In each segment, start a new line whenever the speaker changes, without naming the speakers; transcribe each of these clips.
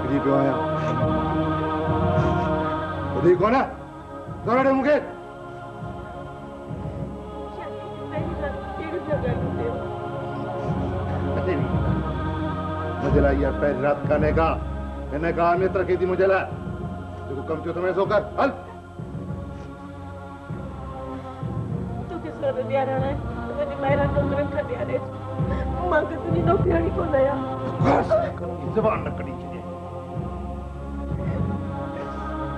ॿुधी पियो आहियां। ॿुधी कोन? ज़ोर ॾे मूंखे। मुझे लाइ इहा पहिरीं राति कान्हे का। हिन का अहमियत रखे थी मुंहिंजे लाइ। जेको कमु थियो थो सो कर। हल।
तोखे सोन ॾियारणा आहे तुंहिंजी ॿाहिरां नौकरनि खां ॾियारे मां त तुंहिंजी नौकराणी कोन आहियां।
ज़बान न कढी छॾे।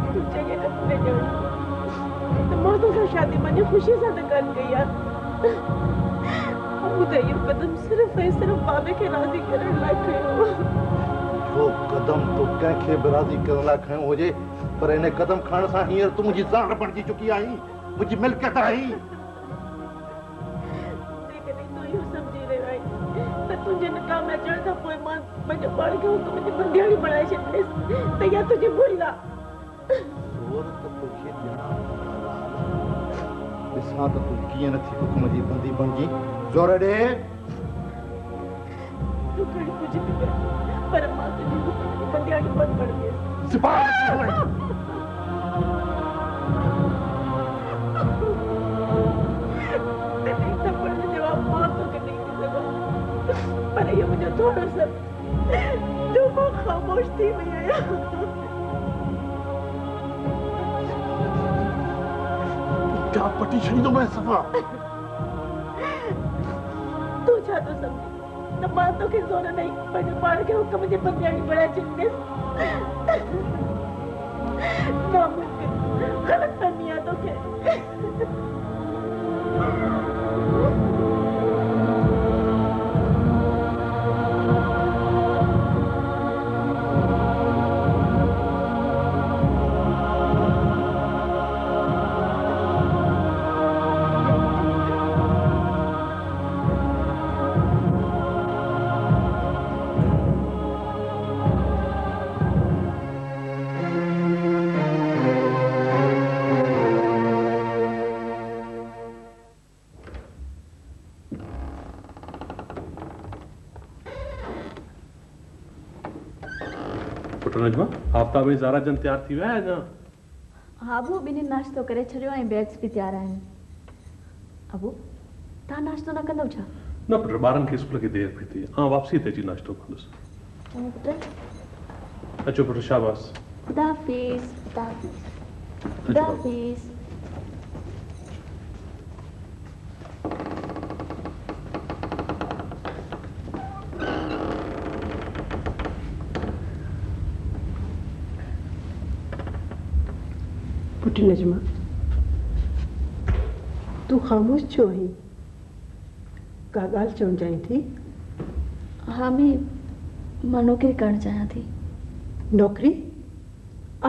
तूं चङे नमूने ॼाणी त मां तोसां शादी मुंहिंजी ख़ुशी सां त कोन कई आहे। मूं त इहो कदम सिर्फ़ ऐं सिर्फ़ बाबे खे राज़ी करण लाइ खयो।
जो कदम तो कंहिंखे बि राज़ी करण लाइ खयो हुजे, पर हिन कदम खणण सां हींअर तूं मुंहिंजी ज़ाल बणिजी चुकी आहीं, मुंहिंजी मिल्कियत आहीं।
जेकॾहिं तूं इहो सम्झी रहियो आहीं त तुंहिंजे निकाह में अचण खां पोइ मां पंहिंजे ॿार खे मुंहिंजी बंदियाणी बणाए छॾींदसि त इहा तुंहिंजी भुल आहे।
ॾिसां त तूं कीअं नथी हुकुम जी बंदी बणिजी। ज़ोर ॾे।
तूं खणी कुझु बि कर पर मां तुंहिंजी हुकुम जी बंदियाणी कोन बणंदसि। पर ये मुझे थोड़ा सा जो वो खामोश थी हुई है।
क्या पटी छड़ी तो मैं सफा।
तू छा तो समझी तो मां तो के जोर नहीं पर बार के हुक्म जे बंदियाणी बड़ा चिन्ने नामुमकिन गलत फहमियां तो के
नजमा आफ्ताब ऐं ज़ारा जन तैयार थी विया आहिनि?
हा अबू ॿिन्हिनि नाश्तो करे छॾियो ऐं बैग्स बि तैयार आहिनि। अबू तव्हां नाश्तो न कंदव छा?
न पुट ॿारनि खे स्कूल खे देरि पई थी। वापसी ते अची नाश्तो कंदुसि।
चङो पुट।
अचो पुट शाबाश।
ख़ुदा हाफ़िज़। ख़ुदा हाफ़िज़। ख़ुदा हाफ़िज़।
पुट नजमा तू खामोश छो आहीं? का ॻाल्हि चवणु चाहीं थी?
हाँ मां नौकरी करणु चाहियां थी।
नौकरी?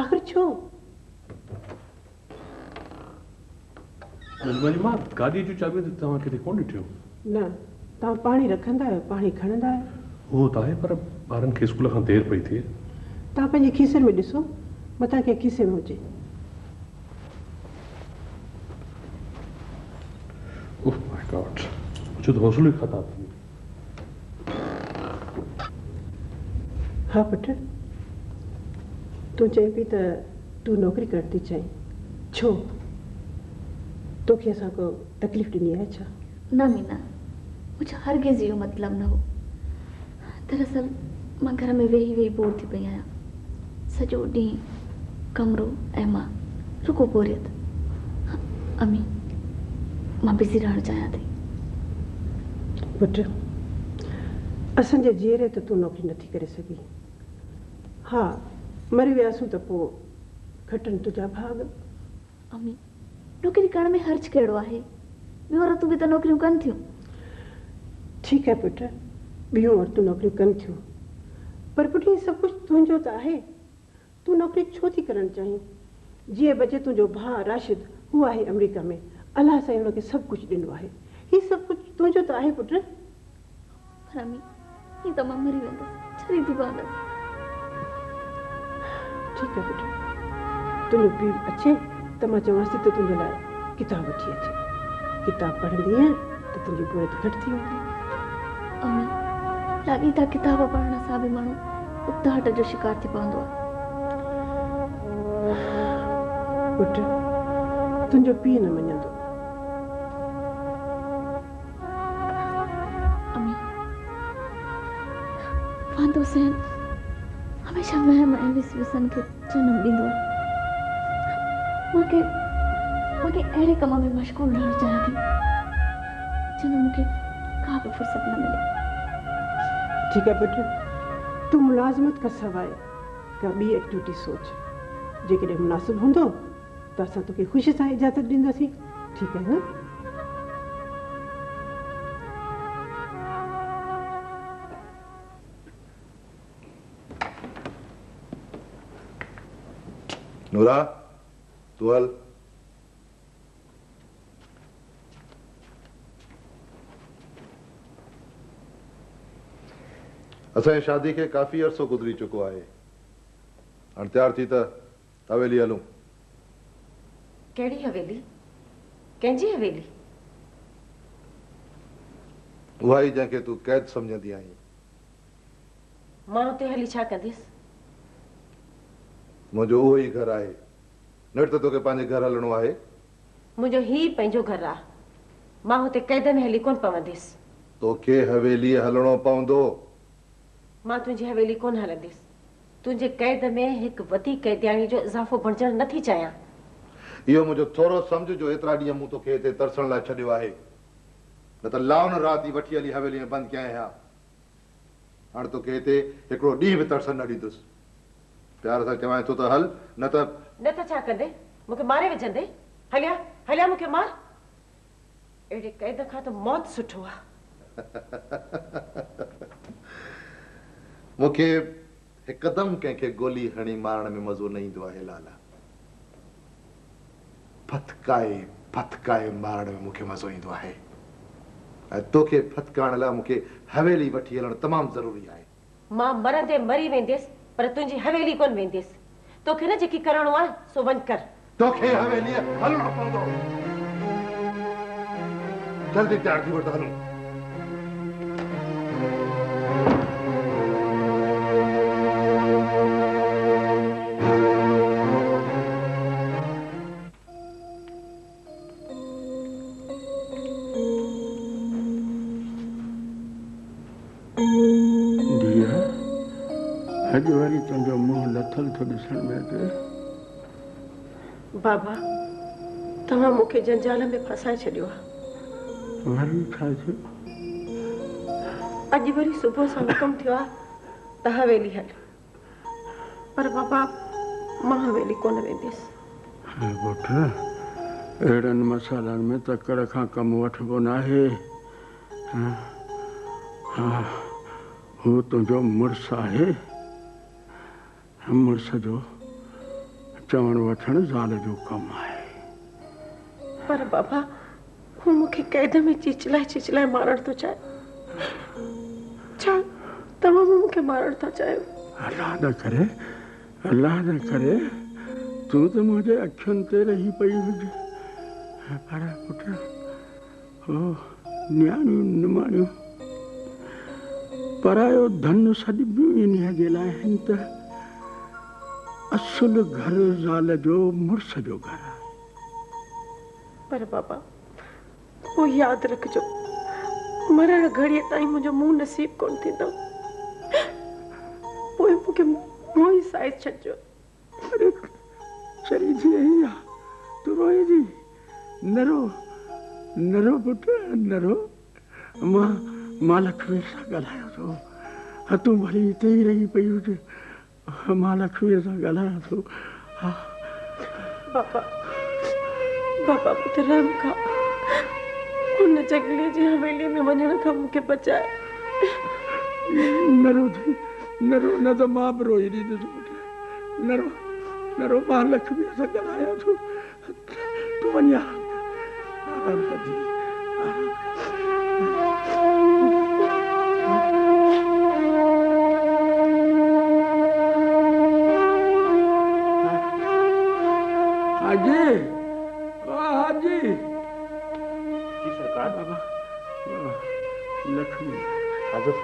आख़िर छो?
नजमा जी मां गाॾीअ जूं चाबियूं त तव्हां किथे कोन ॾिठियूं?
न तव्हां पाणी रखंदा आहियो, पाणी खणंदा आहियो?
उहो त आहे पर ॿारनि खे स्कूल खां देरि पई थिए।
तव्हां पंहिंजे खीसे में ॾिसो मथां कंहिं खीसे में हुजे।
ओह माय गॉड मुझे तो हौसलो ही खता थी।
हाँ पुट तूं चई पई त तूं नौकरी करण थी चाहीं। छो तोखे असां को तकलीफ़ ॾिनी आहे छा?
न मीना मुझे हरगिज़ इहो मतिलबु न हो। दरअसल मां घर में वेही वेही बोर थी पई आहियां। सॼो ॾींहुं कमरो ऐं मां रुको बोरियत। अमी मां बिज़ी रहणु चाहियां थी।
पुट असांजे जीअरे त तूं नौकरी नथी करे सघी। हा मरी वियासीं त पोइ खटनि तुंहिंजा भाग।
अमी नौकरी करण में हर्ज कहिड़ो आहे? ॿियूं औरतूं बि त नौकरियूं कनि थियूं।
ठीकु आहे पुट ॿियूं औरतूं नौकरियूं कनि थियूं पर पुट ही सभु कुझु तुंहिंजो त आहे। तूं नौकरी छो थी करणु चाहीं? जीअं बचे तुंहिंजो भाउ राशिद हू आहे अमेरिका में। अलाह साईं हुनखे सभु कुझु ॾिनो आहे। हीउ सभु कुझु तुंहिंजो त आहे पुट।
अमी हीअ त मां मरी वेंदसि छरी थी पवंदसि।
ठीकु आहे पुट तुंहिंजो पीउ अचे त मां चवांसि थी त तुंहिंजे लाइ किताब वठी अचे। किताब पढ़ंदीअ त तुंहिंजी बोरियत घटि थी वेंदी।
अमी लाॻी था किताब पढ़ण सां बि माण्हू उकताहट जो शिकार थी पवंदो आहे।
पुट तुंहिंजो पीउ न मञंदो।
अम्मी वांदो सहन हमेशह वहम ऐं विसविसन खे जनम ॾींदो आहे। मूंखे अहिड़े कम में मशगूल रहणु चाहियां थी जिन मूंखे का बि फुर्सत न मिले।
ठीक है पुट, तू मुलाज़मत का सवाइ का ॿी एक्टिविटी सोच, जेकॾहिं मुनासिब हूंदो त असां तोखे ख़ुशी सां इजाज़त ॾींदासीं। ठीक है न?
नूरा तू हल। असांजी शादी खे काफ़ी अरसो गुज़री चुको आहे। हाणे तयार थी त हवेली हलूं।
कहिड़ी हवेली? कंहिंजी हवेली?
उहा ई जंहिंखे तूं क़ैद सम्झंदी आहीं।
मां हुते हली छा कंदसि?
मुंहिंजो उहो ई घर आहे। न त तोखे पंहिंजे घर हलणो आहे।
मुंहिंजो ही पंहिंजो घर आहे। मां हुते क़ैद में हली कोन पवंदसि।
तोखे हवेली हलणो पवंदो।
मां तुंहिंजी हवेली कोन हलंदसि। तुंहिंजे क़ैद में हिकु वॾी क़ैदियाणी जो इज़ाफ़ो बणजणु नथी चाहियां।
इहो मुंहिंजो थोरो सम्झ जो एतिरा ॾींहं मूं तोखे हिते तरसण लाइ छॾियो आहे। न त लाउन राति ई वठी हली हवेली में बंदि कयां हा। हाणे तोखे हिते हिकिड़ो ॾींहुं बि तरसण न ॾींदुसि। प्यार सां चवां थो त हल, न त
छा कंदे? मूंखे मारे विझंदे? हलिया हलिया मूंखे मार। अहिड़े क़ैद खां त मौत सुठो आहे।
मूंखे हिकदमि कंहिंखे गोली हणी मारण में मज़ो न ईंदो आहे लाला। फतकाए मारण में मूंखे मज़ो ईंदो आहे। ऐं तोखे फतकाइण लाइ मूंखे हवेली वठी हलणु तमामु ज़रूरी आहे।
मां मरंदे मरी वेंदसि पर तुंहिंजी हवेली कोन वेंदसि। तोखे न जेकी करणो आहे सो वञ कर।
तोखे हवेली हलणो पवंदो। जल्दी तयार थी वठ हलूं।
अॼु वरी तुंहिंजो मुंहुं लथल थो ॾिसण में अचे।
बाबा तव्हां मूंखे जंजाल में फसाए छॾियो आहे।
वरी छा थियो?
अॼु वरी सुबुह सां हुकुम थियो आहे त हवेली हल। पर बाबा मां हवेली कोन वेंदसि।
पुट अहिड़नि मसालनि में तकड़ खां कमु वठिबो न आहे। हू तुंहिंजो मुड़ुसु आहे। मुड़ुस जो चवण वठण ज़ाल जो कमु आहे।
पर बाबा हू मूंखे क़ैद में चिचलाए मारण थो चाहे। छा तव्हां मूंखे मारण था चाहियो?
अल्लाह न करे तूं त मुंहिंजे अखियुनि ते रही पई हुजे। पर पुट हो न्याणियूं निमाणियूं परायो धन सॾिबियूं इन जे लाइ आहिनि त असुल घर ज़ाल जो मुड़ुस जो घर आहे।
पर बाबा वो यादि रखिजो मरण घड़ीअ ताईं मुंहिंजो मुंहुं नसीब कोन थींदो। पोइ मूंखे मुंहुं ई साइज़ छॾिजो।
अरे चरी थी वई आहे तूं रोए थी। न रो पुट न रो। मां लक्ष्मी सां ॻाल्हायो थो। तूं भली हिते ई रही पई हुजे। मां लक्ष्मी सां ॻाल्हायां थो।
बाबा मूंखे रहम खां उन जंगली जी हवेली में वञण खां मूंखे बचाए।
न रो न त मां बि रोई ॾींदुसि पुट। न रो मां लक्ष्मी सां ॻाल्हायां थो। तूं वञ आराम कर दीदी। हाजी
जी सरकार।
बाबा लक्ष्मी
हाजिर।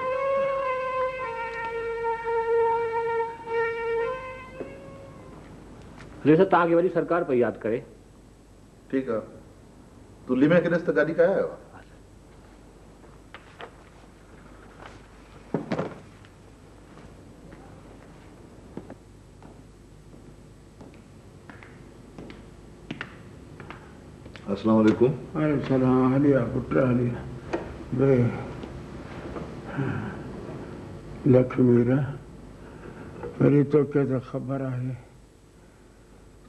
जैसे तव्हांखे वरी सरकार पे याद करे।
ठीक है, तू लीमे के तो गाड़ी का आयो। अस्सलाम वालेकुम।
अरे सलाम हलिया पुट हलिया बे लक्ष्मी रा वरी तो के तो खबर आहे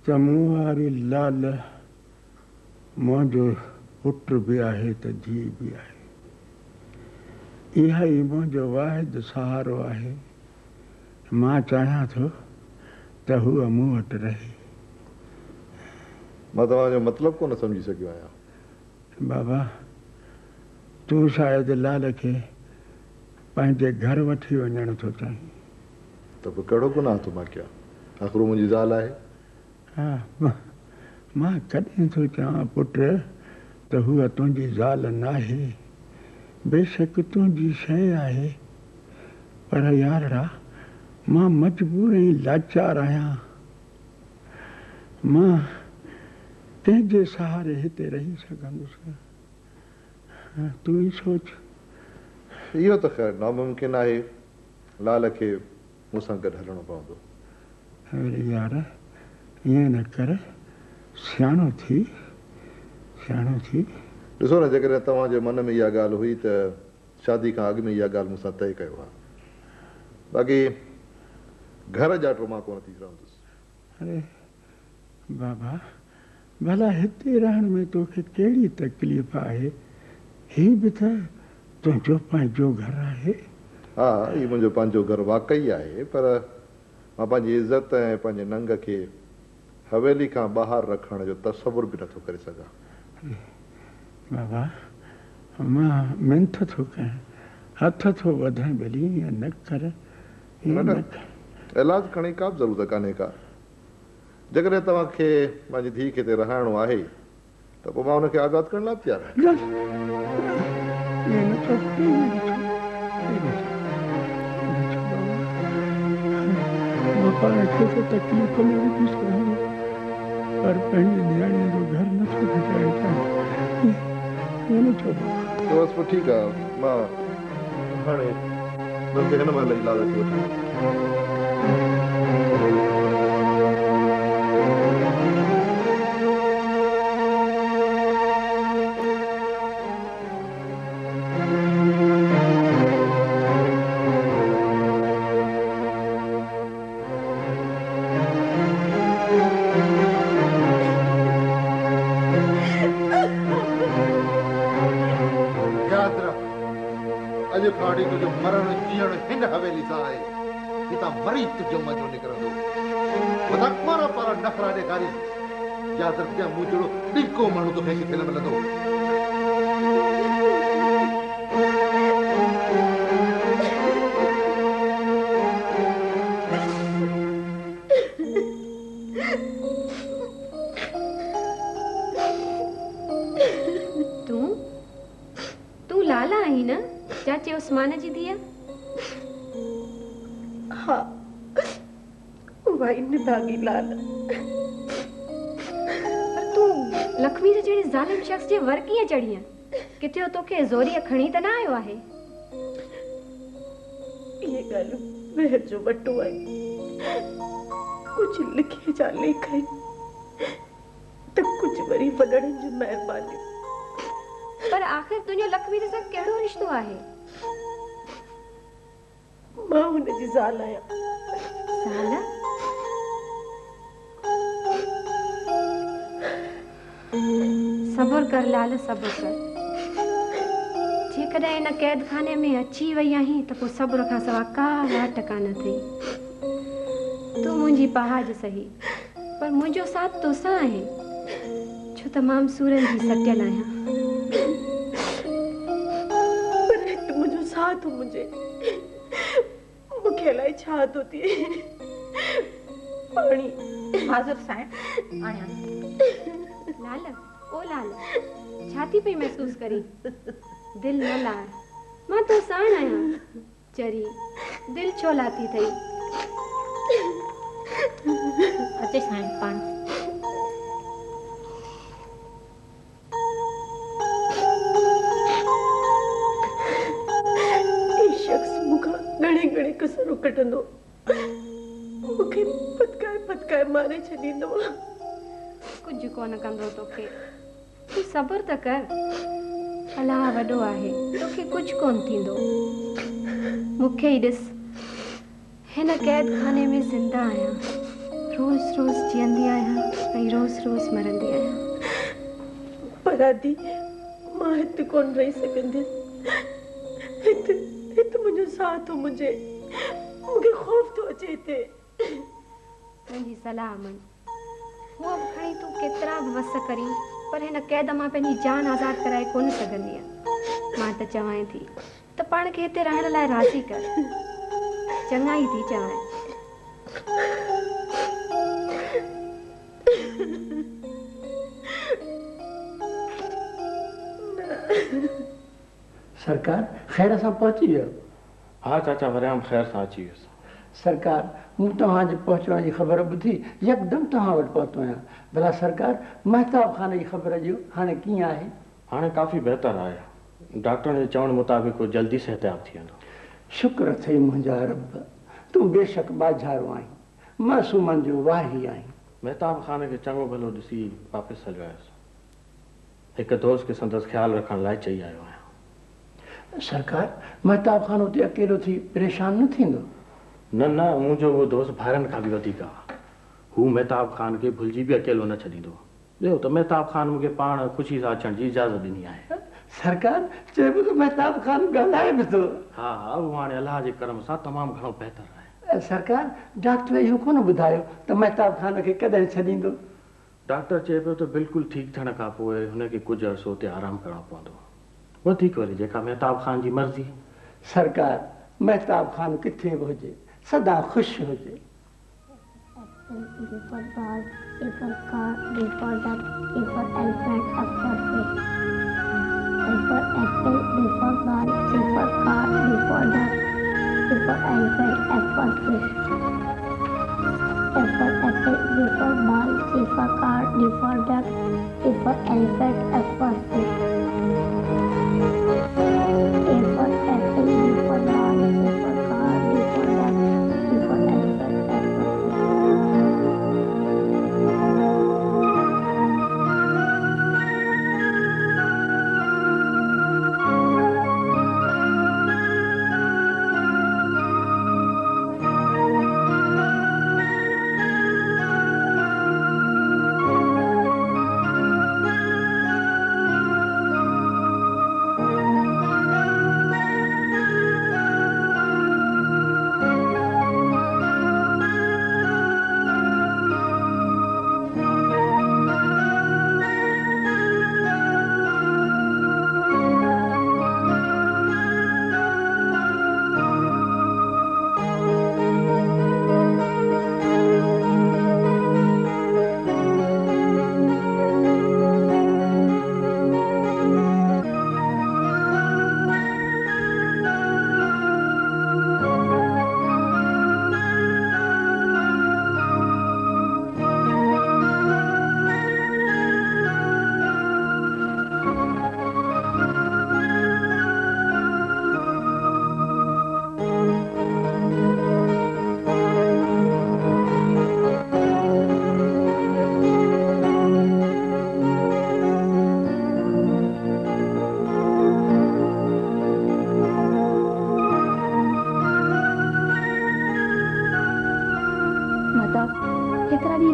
त मूं वारी लाल मुंहिंजो पुट बि आहे त धीउ बि आहे। इहा ई मुंहिंजो वाहिद सहारो आहे। मां चाहियां थो त हूअ मूं वटि रहे।
मां तव्हांजो मतिलबु कोन सम्झी सघियो आहियां।
बाबा तूं शायदि लाल खे पंहिंजे घर वठी वञण थो चाहीं।
त पोइ कहिड़ो गुनाह थो मां कयां? आख़िर मुंहिंजी ज़ाल आहे।
हा मां कॾहिं थो चवां पुट त हूअ तुंहिंजी ज़ाल नाहे। बेशक तुंहिंजी शइ आहे, पर यारड़ा मां मजबूर ऐं लाचार आहियां। मां कंहिंजे सहारे हिते रही सघंदुसि? तूं ई सोच।
इहो त ख़ैर नामुमकिन आहे। लाल खे मूंसां गॾु हलणो पवंदो।
अरे यार ईअं न कर, सियाणो थी।
ॾिसो न, जेकॾहिं तव्हांजे मन में इहा ॻाल्हि हुई त शादी खां अॻु में इहा ॻाल्हि मूंसां तइ कयो आहे। बाक़ी घर जाटो मां कोन थी रहंदुसि।
अरे बाबा भला हिते रहण में तोखे कहिड़ी तकलीफ़ आहे? ही बि त तुंहिंजो पंहिंजो घर आहे।
हा, हीउ मुंहिंजो पंहिंजो घर वाक़ई आहे, पर मां पंहिंजी इज़त ऐं पंहिंजे नंग खे हवेली खां ॿाहिरि रखण जो तसवुर बि नथो करे सघां।
बाबा मां मिंथ थो कयां, हथ थो वधां, भली ईअं न कर।
इलाज खणी का बि ज़रूरत कान्हे का। जेकॾहिं तव्हांखे पंहिंजी धीउ खे हिते रहाइणो आहे त पोइ मां हुनखे आज़ादु करण लाइ तयारु आहियां।
पाण खे त तकलीफ़ में विझी सघां, पर पंहिंजी नियाणीअ जो घर नथो गुज़ारे सघां। ईअं न चओ।
त बसि पोइ ठीकु आहे, मां हाणे बल्कि हिन महिल ई लाल खे वठी तुझो मरण जीअण हिन हवेली सां आहे। हितां मरी तुंहिंजो मज़ो निकिरंदो। मथां कोरा पारा नफ़रा ॾेखारी। यादि रखजांइ, मूं जहिड़ो ॾिको माण्हू तोखे किथे न मिलंदो।
तूं लाला आहीं न, चाचे उस्मान जी धीअ?
हाँ, उहा ई निभागी लाल।
पर तूं लक्ष्मी जे जहिड़े ज़ालिम शख़्स जे वर कीअं चढ़ी आहे? किथे हो तोखे ज़ोरीअ खणी त न आयो आहे?
ये ॻाल्हि ॿेहर जो वटो आहे। कुझु लिखे जा लेख आहिनि त कुझु वरी वॾड़नि जूं महिरबानियूं।
पर आख़िर तुंहिंजो लक्ष्मी सां कहिड़ो रिश्तो आहे?
मां हुनजी ज़ाल आहियां।
ज़ाल? सब्र कर लाल, सब्र कर। जेकॾहिं इन कैद खाने में अची वई आहीं त पोइ सब्र खां सवा का वाट कान अथई। तूं मुंहिंजी पहाज सही, पर मुंहिंजो साथ तोसां आहे, छो त मां सूरनि जी सटियल आहियां।
पर हिते मुंहिंजो साथ मुंहिंजे मूंखे अलाए छा थो थिए। पाणी
हाज़ुर साईं आया। लाल, ओ लाल, छा थी पई महसूस करी? दिल न लाए, मां तो साण आहियां। चरी दिल छो लाथी थई? अचे साईं पाण।
मूंखे फटकाए फटकाए मारे छॾींदो।
कुझु कोन कंदो तोखे, तूं सब्र त कर। अलाह वॾो आहे, तोखे कुझु कोन थींदो। मूंखे ई ॾिस, हिन कैद खाने में ज़िंदा आहियां, रोज़ रोज़ जीअंदी आहियां ऐं रोज़ रोज़ मरंदी आहियां।
पर आदि मां हिते कोन रही सघंदी। हिते मुंहिंजो साह थो मुंहिंजे, मूंखे ख़ौफ़ थो अचे हिते।
मुंहिंजी सलाह मन, हूअ बि खणी तूं केतिरा बि वस करी, पर हिन कैद मां पंहिंजी जान आज़ादु कराए कोन सघंदी आहे। मां त चवां थी त पाण खे हिते रहण लाइ राज़ी कर। चङा ई थी चवां।
सरकार ख़ैर सां पहुची वियो?
हाँ चाचा, वरियाम ख़ैर सां अची वियुसि।
सरकार, मूं तव्हांजे पहुचण जी ख़बर ॿुधी यकदमि तव्हां वटि पहुतो आहियां। भला सरकार, महताब ख़ाने जी ख़बर ॾियो, हाणे कीअं आहे?
हाणे काफ़ी बहितर आहे। डॉक्टरनि जे चवण मुताबिक़ वो जल्दी सेहतियाब थी वेंदो।
शुक्र अथई मुंहिंजा रब, तूं बेशक बाझारो आहीं, मासूमनि जो वाही आहीं।
महताब ख़ाने खे चङो भलो ॾिसी वापसि हलियो आयुसि। हिकु दोस्त खे संदसि ख़्यालु रखण लाइ चई आयो आहियां।
सरकार, महताब ख़ानो ते अकेलो थी परेशान न थींदो?
न न, मुंहिंजो उहो दोस्त ॿाहिरनि खां बि वधीक आहे। हू महताब ख़ान खे भुलिजी बि अकेलो न छॾींदो। ॿियो त महताब ख़ान मूंखे पाण ख़ुशी सां अचण जी इजाज़त ॾिनी आहे।
सरकार, चइबो त महताब ख़ान ॻाल्हाए बि थो।
हा हा, उहो हाणे अलाह जे करम सां तमामु घणो बहितर आहे।
सरकार, डॉक्टर इहो कोन ॿुधायो त महताब ख़ान खे कॾहिं छॾींदो?
डॉक्टर चए पियो त बिल्कुलु ठीकु थियण खां पोइ हुनखे कुझु अरसो हुते आराम करणो पवंदो, वधीक वरी जेका महताब ख़ान जी मर्ज़ी।
सरकार, महताब ख़ान किथे बि हुजे, सदा ख़ुशि हुजे।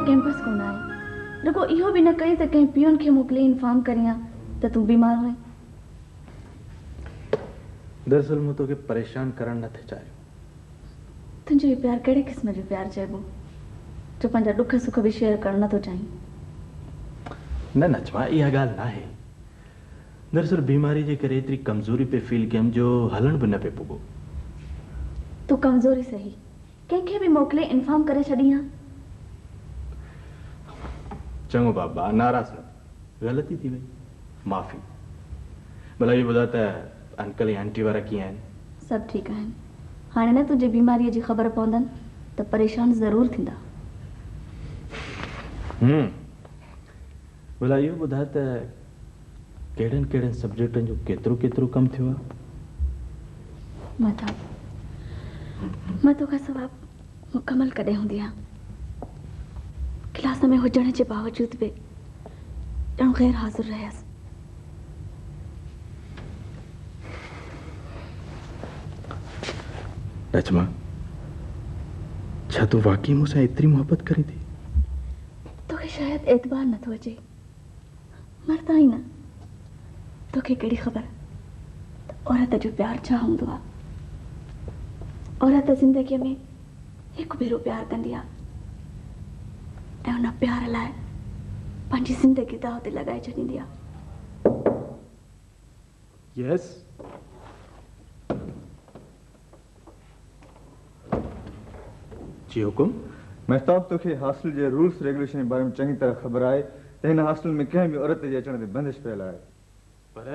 कैंपस कोन आहे, रुगो इहो बि न कई त कंहिं पियून खे मोकिले इंफॉर्म करियां त तूं बीमार हुई।
दरअसल मूं तोखे परेशान करण न थे चाहियो।
तुंहिंजो इहो प्यार कहिड़े क़िस्म जो प्यार चइबो, जो पंहिंजा ॾुख सुख बि शेयर करणु नथो चाहीं?
न नचवा, इहा ॻाल्हि न आहे। दरअसल बीमारी जे करे एतिरी कमज़ोरी पे फील कयमि जो हलण बि न पियो पुॻो।
तूं कमज़ोरी सही, कंहिंखे बि मोकिले इंफॉर्म करे छॾी हा।
चङो बाबा, नाराज़ न, ग़लती थी वई, माफ़ी। भला इहो ॿुधा त अंकल ऐं आंटी वारा कीअं आहिनि?
सभु ठीकु आहिनि। हाणे न तुंहिंजे बीमारीअ जी ख़बर पवंदनि त परेशान ज़रूरु थींदा।
भला इहो ॿुधा त कहिड़नि कहिड़नि सब्जेक्टनि जो केतिरो केतिरो कमु थियो आहे?
मां तोखां सवाइ मुकमल कॾहिं हूंदी आहे क्लास में हुजण जे बावजूद बि ॼण गैर हाज़िर रहियसि।
नजमा, छा तूं वाकई मूंसां एतिरी मोहबत करे थी?
तोखे शायदि एतबार नथो अचे, मरदा ई न। तोखे कहिड़ी ख़बर त औरत जो प्यार छा हूंदो आहे। औरत ज़िंदगीअ में हिकु भेरो प्यार कंदी आहे ऐं उन प्यार लाइ पंहिंजी ज़िंदगी दाव ते लॻाए छॾींदी आहे।
यस,
जी हुकुम।
महताब तोखे हॉस्टल जे रूल्स रेगुलेशन जे बारे में चङी तरह ख़बर आहे त हिन हॉस्टल में कंहिं बि औरत जे अचण ते बंदिश पियल आहे।
पर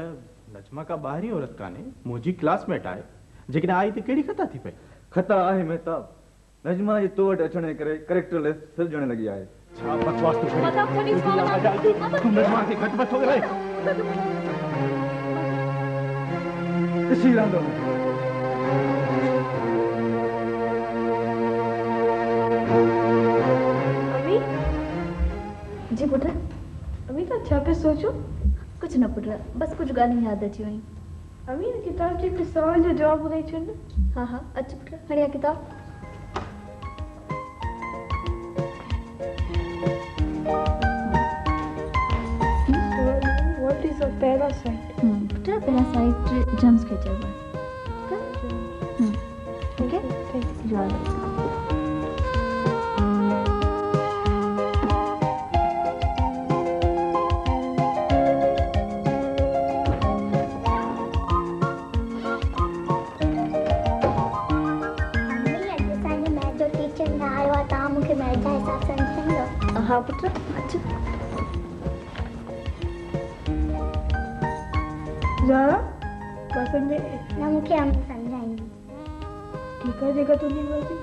नजमा का ॿाहिरीं औरत कान्हे, मुंहिंजी क्लासमेट आहे। जेकॾहिं आई त कहिड़ी ख़ता थी पए?
ख़ता आहे महताब, नजमा जे तो वटि अचण जे करे करेक्टरलेस सिरजण लॻी आहे।
छा बकवास तूं तूं नजमा खे घटि मथो करे
ॾिसी रहंदो।
जी पुट,
अभी तो छा पे सोचो?
कुछ न पुट, बस कुछ ॻाल्हियूं यादि अची वयूं।
अभी किताब जे सवाल जो जवाब ॿुधाई छॾ।
हाँ हाँ, अच पुट, खणी आ किताब।
What is a parasite?
Put, parasite germs खे चइबो आहे। ठीक है, यादि रखो। हाँ पुट, अच्छा।
ज़ारा, पसंद है?
ना मुझे हम समझाएंगे।
ठीक है, जेका तुझी मर्जी।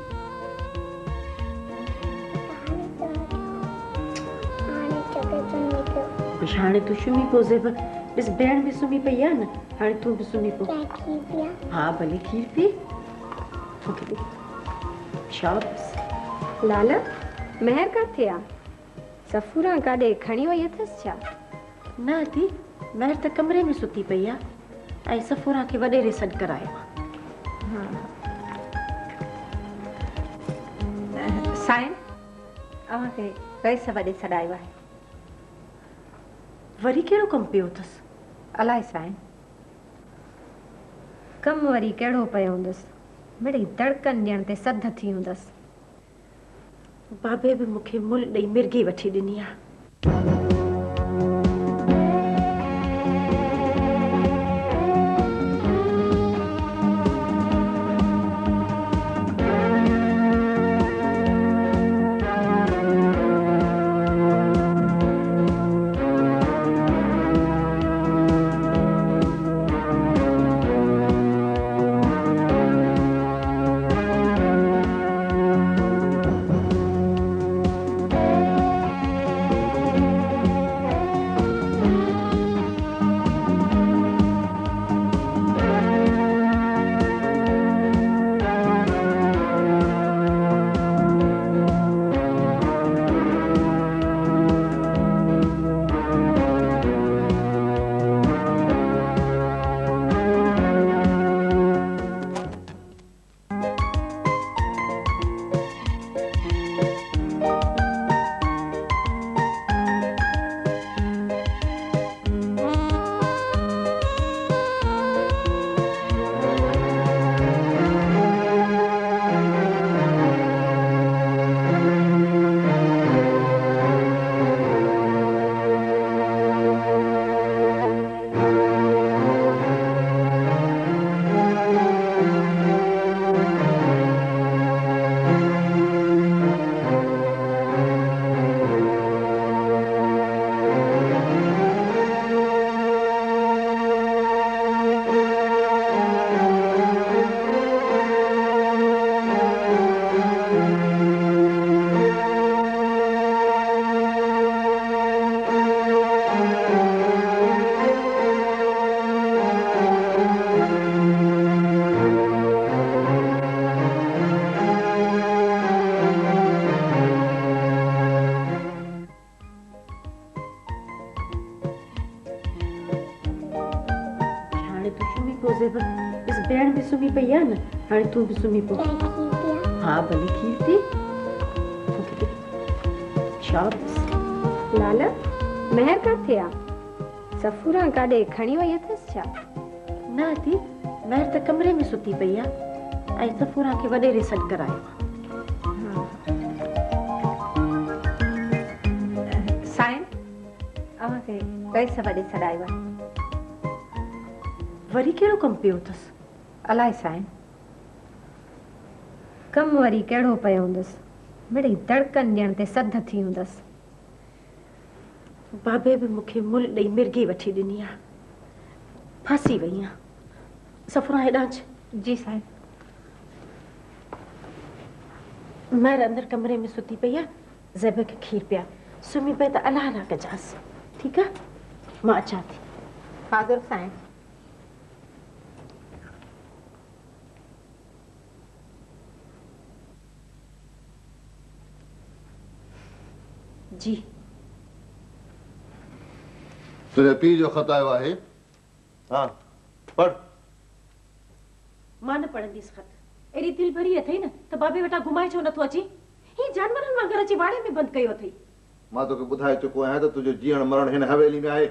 हाणे तूं सुम्ही पओ ज़ेब, ॾिस भेण बि सुम्ही पई आहे न, हाणे तूं बि सुम्ही पओ।
खीर पिया?
हा भले खीर पी। मूंखे ॾे। शाबाश।
लाला, महर किथे आहे? सफ़ूरा काॾे खणी वई अथसि छा?
न थी, महर त कमरे में सुती पई आहे ऐं सफ़ूरा खे वॾेरे सॾु करायो आहे।
साईं, अव्हांखे रईस वॾे सॾायो आहे।
वरी कहिड़ो कमु पियो अथसि?
अलाए साईं, कमु वरी कहिड़ो पियो हूंदसि, मिड़ी धड़कन ॾियण ते सद थी हूंदसि।
बाबे बि मूंखे मुल ॾेई मिर्गी वठी ॾिनी आहे। भेण भी सुम्ही पई आहे न, हाणे तूं बि सुम्ही पो। हा भले खीर थी शाबाश।
लाला महर काथे आ? सफूरा काॾे खणी वई अथसि छा?
न थी महर त कमरे में सुती पई आहे ऐं सफूरा खे वॾेरे सॾु करायो आहे।
साईं अव्हांखे कई सवाॾे छॾायो आहे।
वरी कहिड़ो कमु पियो अथसि?
अलाए साईं, कमु वरी कहिड़ो पियो हूंदसि, मिड़ई दड़कनि ॾियण ते सद थी हूंदसि।
बाबे बि मूंखे मुल ॾेई मिर्गी वठी ॾिनी आहे, फासी वई आहियां। सफरा हेॾां अच।
जी साईं।
महर अंदरि कमरे में सुती पई आहे, ज़ैब खे खीर पिया, सुम्ही पए त अलाह अलाह कजांसि। ठीकु आहे, मां अचां थी।
हाज़ुर साईं।
जी
तुझे पीउ जो ख़त आयो आहे? हाँ पढ़।
मां न पढ़ंदीसि ख़त। एॾी दिलि भरी अथई न त बाबे वटां घुमाए छो नथो अची? ही जानवरनि वांगुरु अची वाड़े में बंदि कयो अथई।
मां तोखे ॿुधाए चुको आहियां त तुंहिंजो जीअण मरण हिन हवेली में आहे।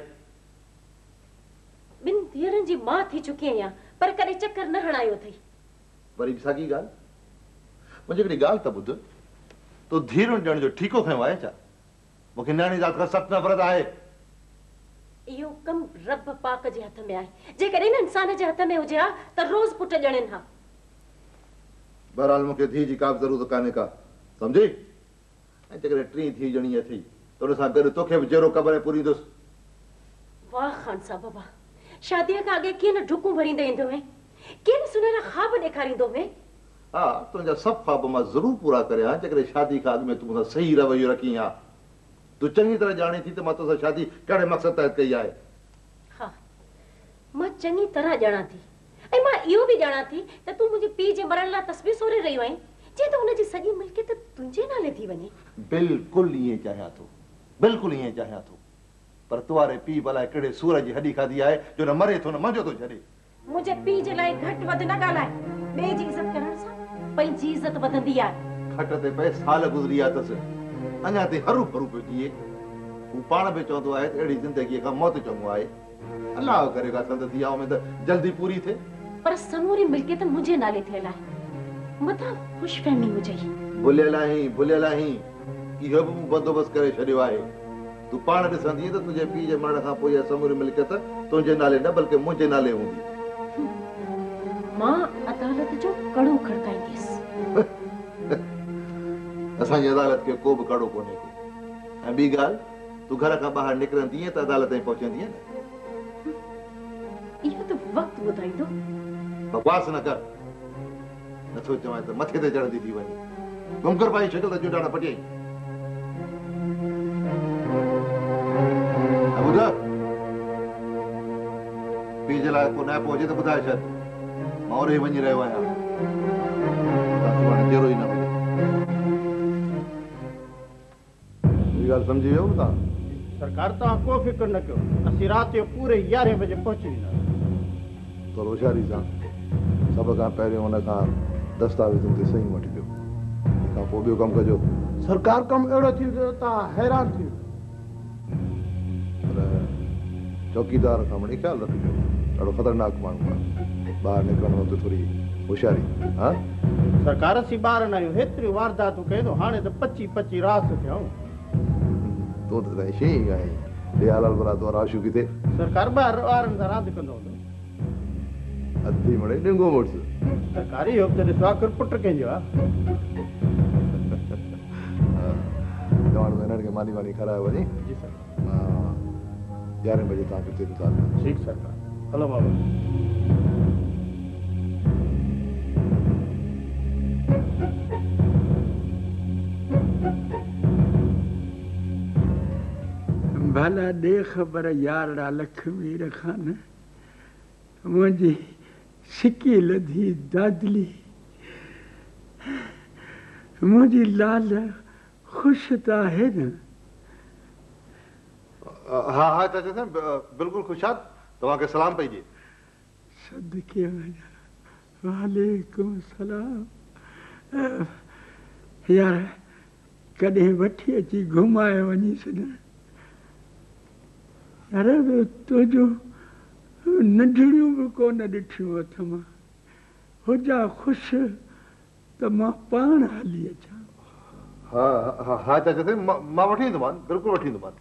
ॿिनि धीअरनि जी मां थी चुकी आहियां, पर कॾहिं चकर न हणायो अथई।
वरी बि साॻी ॻाल्हि। मुंहिंजी हिकिड़ी ॻाल्हि त ॿुध, तो धीअरुनि ॾियण जो ठीको खयों आहे छा? मूंखे न्याणी ज़ात खां सख़्तु नफ़रत आहे।
इहो कमु रब पाक जे हथ में आहे। जेकॾहिं न इंसान जे हथ में हुजे हा त रोज़ पुट ॼणनि हा।
बहरहाल मूंखे धीउ जी का बि ज़रूरत कान्हे का, सम्झी? ऐं जेकॾहिं टीं धीउ ॼणी अथई त उन सां गॾु तोखे बि जहिड़ो क़बर पूरींदुसि।
वाह ख़ान साहब बाबा, शादीअ खां अॻे कीअं न डुकूं भरींदे ईंदो में, कीअं न सुनहरा ख़्वाब ॾेखारींदो में।
हा, तुंहिंजा सभु ख़्वाब मां ज़रूरु पूरा करियां जेकॾहिं शादी खां अॻु में तूं मूंसां सही रवैयो रखी हा। तूं चङी तरह ॼाणी थी त मां तोसां शादी कहिड़े मक़सद तहत कई आहे।
हा, मां चङी तरह ॼाणां थी ऐं मां इहो बि ॼाणां थी त तूं मुंहिंजे पीउ जे मरण लाइ तस्वीर सोरे रहियो आहीं, जीअं त हुनजी सॼी मिल्कियत तुंहिंजे नाले थी वञे।
बिल्कुलु ईअं चाहियां थो, बिल्कुलु ईअं चाहियां थो, पर तुंहिंजे पीउ भला कहिड़े सूर जी हॾी खाधी आहे जो न मरे थो न मंजो थो छॾे।
मुंहिंजे पीउ जे लाइ घटि वधि न ॻाल्हाए। ॿिए जी इज़त करण सां पंहिंजी इज़त वधंदी आहे।
खट ते पए साल गुज़री विया अथसि, अञा ताईं हरू भरू पियो थिए। हू पाण बि चवंदो आहे त अहिड़ी ज़िंदगीअ खां मौत चङो आहे। अलाह करेगा संदसि दियाऊं में त जल्दी पूरी थिए।
पर समूरी मिल्कियत मुंहिंजे नाले थियल आहे, मथां ख़ुशफ़हमी हुजई।
भुलियल आहीं, इहो बि मूं बंदोबस्तु करे छॾियो आहे। तूं पाण ॾिसंदीअ त तुंहिंजे पीउ जे मरण खां पोइ इहा समूरी मिल्कियत तुंहिंजे नाले न बल्कि मुंहिंजे नाले हूंदी।
मां अदालत जो कड़ो खड़काईंदसि।
असांजी अदालत खे को बि कड़ो कोन्हे को। ऐं ॿी ॻाल्हि, तूं घर खां ॿाहिरि निकिरंदीअ त अदालत ताईं पहुचंदीअ न।
इहो त वक़्तु ॿुधाईंदो।
बकवास न कर, नथो चवां त मथे ते चढ़ंदी थी वञे। गुमकर पाई छॾियो त जुड़ा न पटियई। ॿुध, पीउ जे लाइ को नैप हुजे त ॿुधाए छॾ, मां ओॾे वञी रहियो आहियां। जहिड़ो ई न हुजे। हीअ ॻाल्हि सम्झी वियो न तव्हां?
सरकार तव्हां को फिक्र न कयो, असीं राति जो पूरे 11 बजे पहुची वेंदासीं।
थोरो होशियारी सां सभ खां पहिरियों हुन खां दस्तावेज़नि ते सही वठी ॾियो, तंहिंखां पोइ ॿियो कमु कजो।
सरकार कमु अहिड़ो थींदो तव्हां हैरान थी वेंदो।
चौकीदार खां वठी ख़्यालु रखिजो, ॾाढो ख़तरनाक माण्हू आहे। ॿाहिरि निकिरण वक़्तु थोरी होशियारी। हा
सरकार असीं ॿार न आहियूं, हेतिरियूं वारदातूं कयूं, हाणे त 25-25 रास थियूं।
तूं त साईं शइ ई आहीं, ॾे हलाल भला तो राशू किथे।
सरकार ॿाहिरि ॿारनि सां रांदि कंदो हूंदो।
अधी मिड़े ॾिंगो मुड़ुसि।
सरकारी योग त ॾिसो आख़िर पुट कंहिंजो आहे।
तव्हां हिननि खे मानी वानी खाराए वञे।
जी सर।
11 बजे तव्हांखे हिते इंतज़ारु।
ठीकु सरकार। हलो बाबा।
भला दे ख़बर यारड़ा लक्ष्मी खान, मुंहिंजी सिकी लधी दादली, मुंहिंजी लाल ख़ुशि त आहे न?
हा हा चाचा साहिब बिल्कुलु ख़ुशि आहे, तव्हांखे सलाम पई ॾिए।
सदके वञा वालेकुम सलाम। यार कॾहिं वठी अची घुमाए वञी सॼण। अरे तुंहिंजो नंढड़ियूं बि कोन ॾिठियूं हथ मां। हुजा ख़ुशि त मां पाण हली अचां।
हा हा हा चाचा थे मां वठी ईंदोमान, बिल्कुलु वठी ईंदोमान।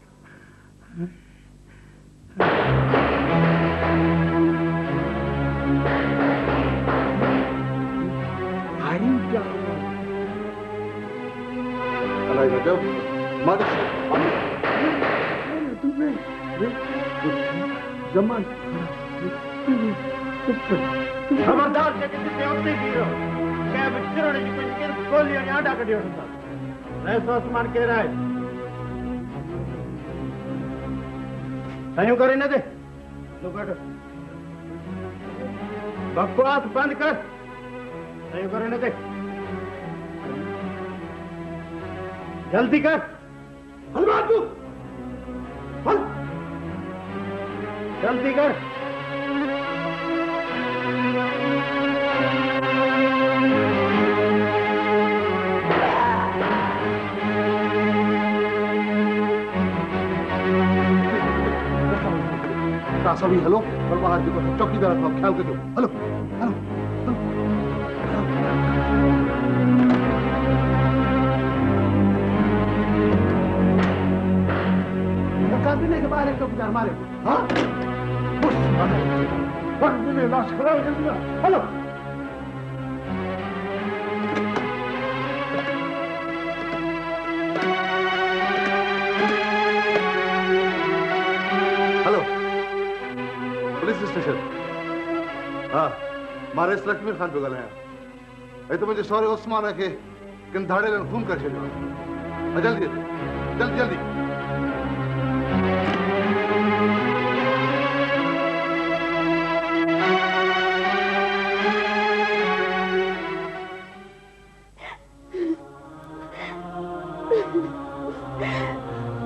अलाए चाचा मां
ज़मान
खबरदार जेके जिते उते थी रहो कंहिं बि चिरण जी कोई केरु गोली ऐं आडा कढी वठंदा। ऐसो आसमान केरु आहे? सयूं करे न दे तूं कढ बकवास बंदि कर। सयूं करे न दे, जल्दी कर। हल बाबू हल, जल्दी कर।
सभी हलो और बाहर जेको चौकीदार अथव ख्याल कजो। हलो हलो
काबिने के बाहर एक चौकीदार मारे। हाँ बस लाश खड़ा हो जल्दी। हलो
हेलो पुलिस स्टेशन। हाँ मां रेस लक्ष्मी खान पियो ॻाल्हायां। ऐं त मुंहिंजे सहुरे उस्मान खे किन धाड़ेलनि खून करे छॾियो आहे। जल्दी जल्दी जल्दी।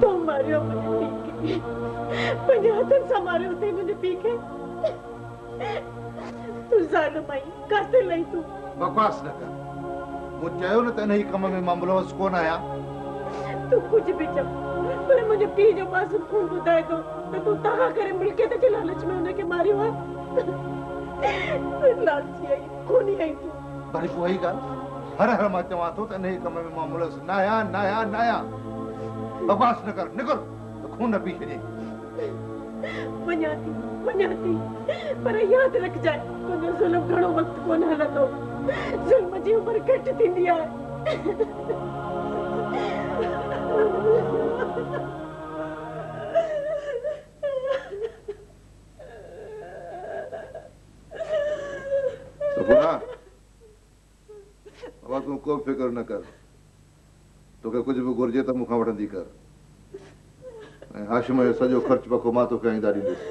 तो मारियो मुझे हाथन से मारियो थे मुझे पीके। तू ज़ालिम आई कासे लई तू।
बकवास न कर। मूं चयो न त हिन ई कम में मां मुलवस कोन आहियां।
तू कुछ भी चव पर मुझे पी जो मासूम खून ॿुधाए थो त तू तव्हां करे मिल्कियत जे लालच में हुनखे मारियो आहे। लालची आई खूनी आई तू।
वरी पोइ ई ॻाल्हि हर हर मां चवां थो त हिन ई कम में मां मुलवस न आहियां न आहियां न आहियां। बकवास न कर निकुर त खून न पी छॾे।
वञा थी पर यादि रखजांइ तुंहिंजो ज़ुल्म घणो वक़्तु कोन हलंदो। ज़ुल्म जी उमिरि घटि थींदी आहे।
सपना बाबा तूं को फिक्र न कर। तोखे कुझु बि घुरिजे त मूंखां वठंदी कर। ऐं हाशिम जो सॼो ख़र्च पको मां तोखे ईंदा ॾींदुसि।